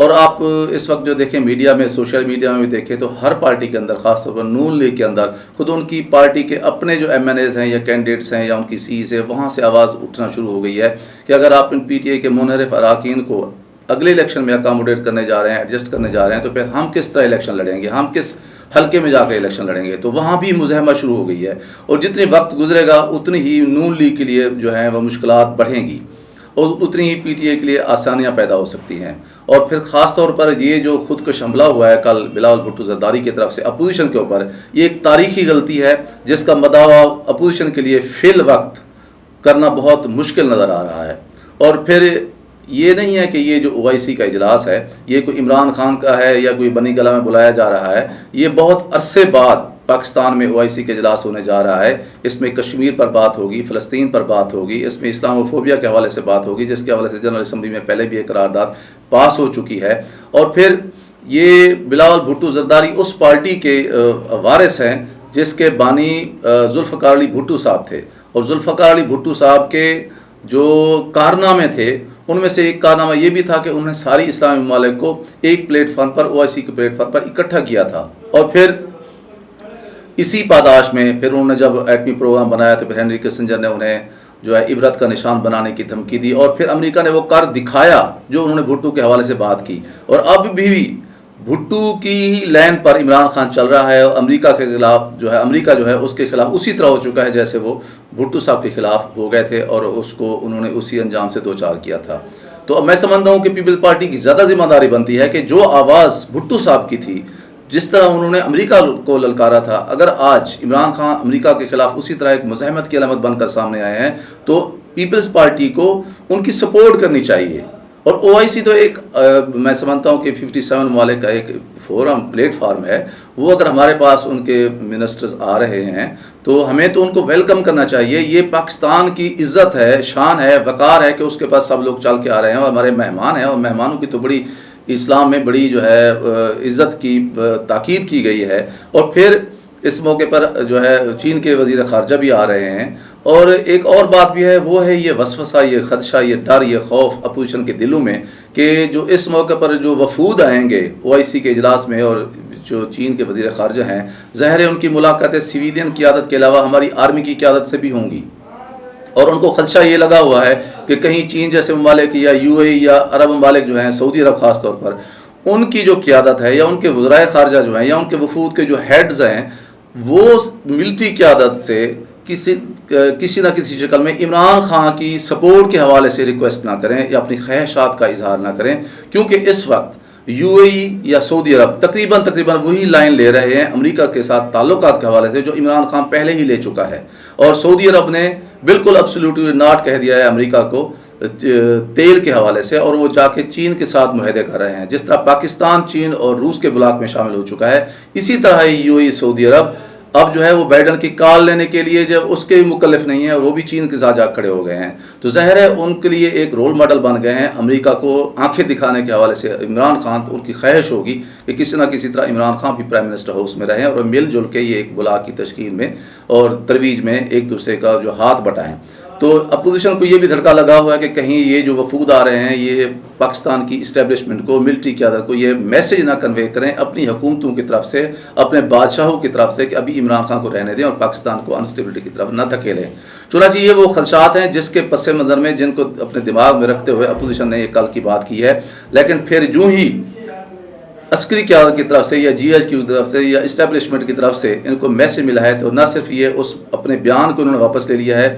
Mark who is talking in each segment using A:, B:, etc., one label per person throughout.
A: اور آپ اس وقت جو دیکھیں میڈیا میں، سوشل میڈیا میں بھی دیکھیں تو ہر پارٹی کے اندر، خاص طور پر نون لیگ کے اندر، خود ان کی پارٹی کے اپنے جو ایم این ایز ہیں یا کینڈیڈیٹس ہیں یا ان کی سی سے وہاں سے آواز اٹھنا شروع ہو گئی ہے کہ اگر آپ ان پی ٹی آئی کے منحرف اراکین کو اگلے الیکشن میں اکاموڈیٹ کرنے جا رہے ہیں، ایڈجسٹ کرنے جا رہے ہیں، تو پھر ہم کس طرح الیکشن لڑیں گے، ہم کس حلقے میں جا کے الیکشن لڑیں گے. تو وہاں بھی مزاحمت شروع ہو گئی ہے، اور جتنی وقت گزرے گا اتنی ہی نون لیگ کے لیے جو ہیں وہ مشکلات بڑھیں گی، اور اتنی ہی پی ٹی آئی کے لیے آسانیاں پیدا ہو سکتی ہیں. اور پھر خاص طور پر یہ جو خودکش حملہ ہوا ہے کل بلاول بھٹو زرداری کی طرف سے اپوزیشن کے اوپر، یہ ایک تاریخی غلطی ہے جس کا مداوع اپوزیشن کے لیے فی الوقت کرنا بہت مشکل نظر آ رہا ہے. اور پھر یہ نہیں ہے کہ یہ جو او آئی سی کا اجلاس ہے یہ کوئی عمران خان کا ہے یا کوئی بنی گلہ میں بلایا جا رہا ہے. یہ بہت عرصے بعد پاکستان میں او آئی سی کا اجلاس ہونے جا رہا ہے. اس میں کشمیر پر بات ہوگی، فلسطین پر بات ہوگی، اس میں اسلام فوبیا کے حوالے سے بات ہوگی، جس کے حوالے سے جنرل اسمبلی میں پہلے بھی ایک قرارداد پاس ہو چکی ہے. اور پھر یہ بلاول بھٹو زرداری اس پارٹی کے وارث ہیں جس کے بانی ذوالفقار علی بھٹو صاحب تھے. اور ذوالفقار علی بھٹو صاحب کے جو کارنامے تھے ان میں سے ایک کارنامہ یہ بھی تھا کہ انہوں نے ساری اسلامی ممالک کو ایک پلیٹ فارم پر، او آئی سی کے پلیٹ فارم پر اکٹھا کیا تھا. اور پھر اسی پاداش میں پھر انہوں نے جب ایٹمی پروگرام بنایا تو پھر ہینری کسنجر نے انہیں جو ہے عبرت کا نشان بنانے کی دھمکی دی، اور پھر امریکہ نے وہ کر دکھایا جو انہوں نے بھٹو کے حوالے سے بات کی. اور اب بھی بھٹو کی لین پر عمران خان چل رہا ہے، اور امریکہ کے خلاف جو ہے، امریکہ جو ہے اس کے خلاف اسی طرح ہو چکا ہے جیسے وہ بھٹو صاحب کے خلاف ہو گئے تھے، اور اس کو انہوں نے اسی انجام سے دوچار کیا تھا. تو اب میں سمجھتا ہوں کہ پیپلز پارٹی کی زیادہ ذمہ داری بنتی ہے کہ جو آواز بھٹو صاحب کی تھی، جس طرح انہوں نے امریکہ کو للکارا تھا، اگر آج عمران خان امریکہ کے خلاف اسی طرح ایک مزاحمت کی علامت بن کر سامنے آئے ہیں تو پیپلز پارٹی کو ان کی سپورٹ کرنی چاہیے. اور او آئی سی تو ایک میں سمجھتا ہوں کہ 57 ممالک کا ایک فورم پلیٹ فارم ہے. وہ اگر ہمارے پاس ان کے منسٹرز آ رہے ہیں تو ہمیں تو ان کو ویلکم کرنا چاہیے. یہ پاکستان کی عزت ہے، شان ہے، وقار ہے کہ اس کے پاس سب لوگ چل کے آ رہے ہیں، اور ہمارے مہمان ہیں، اور مہمانوں کی تو بڑی اسلام میں بڑی جو ہے عزت کی تاکید کی گئی ہے. اور پھر اس موقع پر جو ہے چین کے وزیر خارجہ بھی آ رہے ہیں. اور ایک اور بات بھی ہے، وہ ہے یہ وسوسہ، یہ خدشہ، یہ ڈر، یہ خوف اپوزیشن کے دلوں میں کہ جو اس موقع پر جو وفود آئیں گے او آئی سی کے اجلاس میں، اور جو چین کے وزیر خارجہ ہیں، ظاہر ہے ان کی ملاقاتیں سویلین قیادت کے علاوہ ہماری آرمی کی قیادت سے بھی ہوں گی. اور ان کو خدشہ یہ لگا ہوا ہے کہ کہیں چین جیسے ممالک یا یو اے ای یا عرب ممالک جو ہیں، سعودی عرب خاص طور پر، ان کی جو قیادت ہے یا ان کے وزرائے خارجہ جو ہیں یا ان کے وفود کے جو ہیڈز ہیں، وہ ملٹری قیادت سے کسی نہ کسی شکل میں عمران خان کی سپورٹ کے حوالے سے ریکویسٹ نہ کریں یا اپنی خواہشات کا اظہار نہ کریں. کیونکہ اس وقت یو اے ای یا سعودی عرب تقریباً وہی لائن لے رہے ہیں امریکہ کے ساتھ تعلقات کے حوالے سے جو عمران خان پہلے ہی لے چکا ہے. اور سعودی عرب نے بالکل ابسولوٹلی ناٹ کہہ دیا ہے امریکہ کو تیل کے حوالے سے، اور وہ جا کے چین کے ساتھ معاہدے کر رہے ہیں. جس طرح پاکستان چین اور روس کے بلاک میں شامل ہو چکا ہے، اسی طرح یو اے ای سعودی عرب اب جو ہے وہ بائیڈن کی کال لینے کے لیے جب اس کے بھی مکلف نہیں ہیں، اور وہ بھی چین کے ساتھ جا کھڑے ہو گئے ہیں. تو ظاہر ہے ان کے لیے ایک رول ماڈل بن گئے ہیں امریکہ کو آنکھیں دکھانے کے حوالے سے. عمران خان تو ان کی خواہش ہوگی کہ کسی نہ کسی طرح عمران خان بھی پرائم منسٹر ہاؤس میں رہیں، اور مل جل کے یہ ایک بلاک کی تشکیل میں اور ترویج میں ایک دوسرے کا جو ہاتھ بٹائیں. تو اپوزیشن کو یہ بھی دھڑکا لگا ہوا ہے کہ کہیں یہ جو وفود آ رہے ہیں یہ پاکستان کی اسٹیبلشمنٹ کو، ملٹری قیادت کو یہ میسج نہ کنوے کریں اپنی حکومتوں کی طرف سے، اپنے بادشاہوں کی طرف سے، کہ ابھی عمران خان کو رہنے دیں اور پاکستان کو انسٹیبلٹی کی طرف نہ دھکیلیں. چنانچہ یہ وہ خدشات ہیں جس کے پس منظر میں، جن کو اپنے دماغ میں رکھتے ہوئے اپوزیشن نے یہ کل کی بات کی ہے. لیکن پھر جو ہی عسکری قیادت کی طرف سے یا جی ایچ کی طرف سے یا اسٹیبلشمنٹ کی طرف سے ان کو میسج ملا ہے، تو نہ صرف یہ اس اپنے بیان کو انہوں نے واپس لے لیا ہے،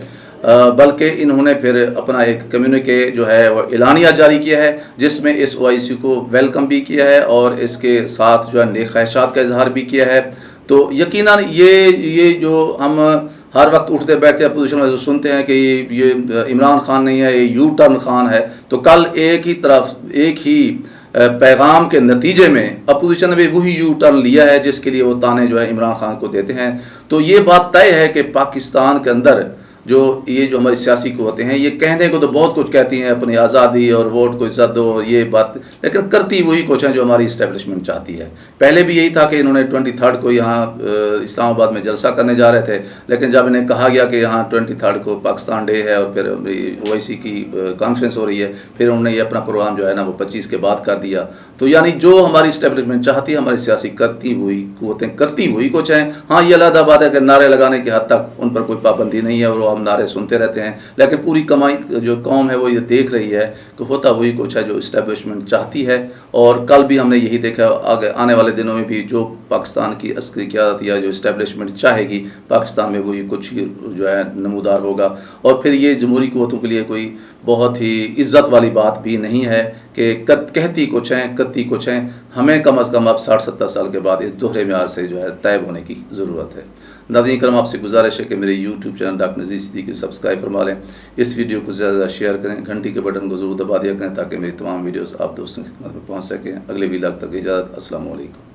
A: بلکہ انہوں نے پھر اپنا ایک کمیونیکے جو ہے وہ اعلانیہ جاری کیا ہے جس میں اس او آئی سی کو ویلکم بھی کیا ہے اور اس کے ساتھ جو ہے نیک خواہشات کا اظہار بھی کیا ہے. تو یقیناً یہ جو ہم ہر وقت اٹھتے بیٹھتے اپوزیشن میں سنتے ہیں کہ یہ عمران خان نہیں ہے، یہ یو ٹرن خان ہے، تو کل ایک ہی پیغام کے نتیجے میں اپوزیشن نے بھی وہی یو ٹرن لیا ہے جس کے لیے وہ تانے جو ہے عمران خان کو دیتے ہیں. تو یہ بات طے ہے کہ پاکستان کے اندر جو ہماری سیاسی قوتیں ہیں، یہ کہنے کو تو بہت کچھ کہتی ہیں، اپنی آزادی اور ووٹ کو عزت دو اور یہ بات، لیکن کرتی وہی کچھ ہیں جو ہماری اسٹیبلشمنٹ چاہتی ہے۔ پہلے بھی یہی تھا کہ انہوں نے 23 کو یہاں اسلام آباد میں جلسہ کرنے جا رہے تھے، لیکن جب انہیں کہا گیا کہ یہاں 23 کو پاکستان ڈے ہے اور پھر OIC کی کانفرنس ہو رہی ہے، پھر انہوں نے یہ اپنا پروگرام جو ہے نا وہ 25 کے بعد کر دیا۔ تو یعنی جو ہماری اسٹیبلشمنٹ چاہتی ہے، ہماری سیاسی کرتی ہوئی قوتیں کرتی وہی کچھ ہیں۔ ہاں یہ علیحدہ بات ہے کہ نعرے لگانے کی حد تک ان پر کوئی پابندی نہیں ہے اور وہ ہم نعرے سنتے رہتے ہیں، لیکن پوری کمائی جو قوم ہے وہ یہ دیکھ رہی ہے کہ ہوتا وہی کچھ ہے جو اسٹیبلشمنٹ چاہتی ہے۔ اور کل بھی ہم نے یہی دیکھا، آگے آنے والے دنوں میں بھی جو پاکستان کی عسکری قیادت یا جو اسٹیبلشمنٹ چاہے گی، پاکستان میں وہی کچھ جو ہے نمودار ہوگا۔ اور پھر یہ جمہوری قوتوں کے لیے کوئی بہت ہی عزت والی بات بھی نہیں ہے کہ کہتی کچھ ہیں کرتی کچھ ہیں۔ ہمیں کم از کم اب 60-70 سال کے بعد اس دوہرے معیار سے جو ہے طیب ہونے کی ضرورت ہے۔ ناظرین کرام، آپ سے گزارش ہے کہ میرے YouTube channel doctor Nazir Siddiqui کو سبسکرائب فرما لیں، اس ویڈیو کو زیادہ زیادہ شیئر کریں، گھنٹی کے بٹن کو ضرور دبا دیا کریں تاکہ میری تمام ویڈیوز آپ دوستوں کی خدمت میں پہنچ سکیں۔ اگلے ویلاگ تک اجازت، السلام علیکم۔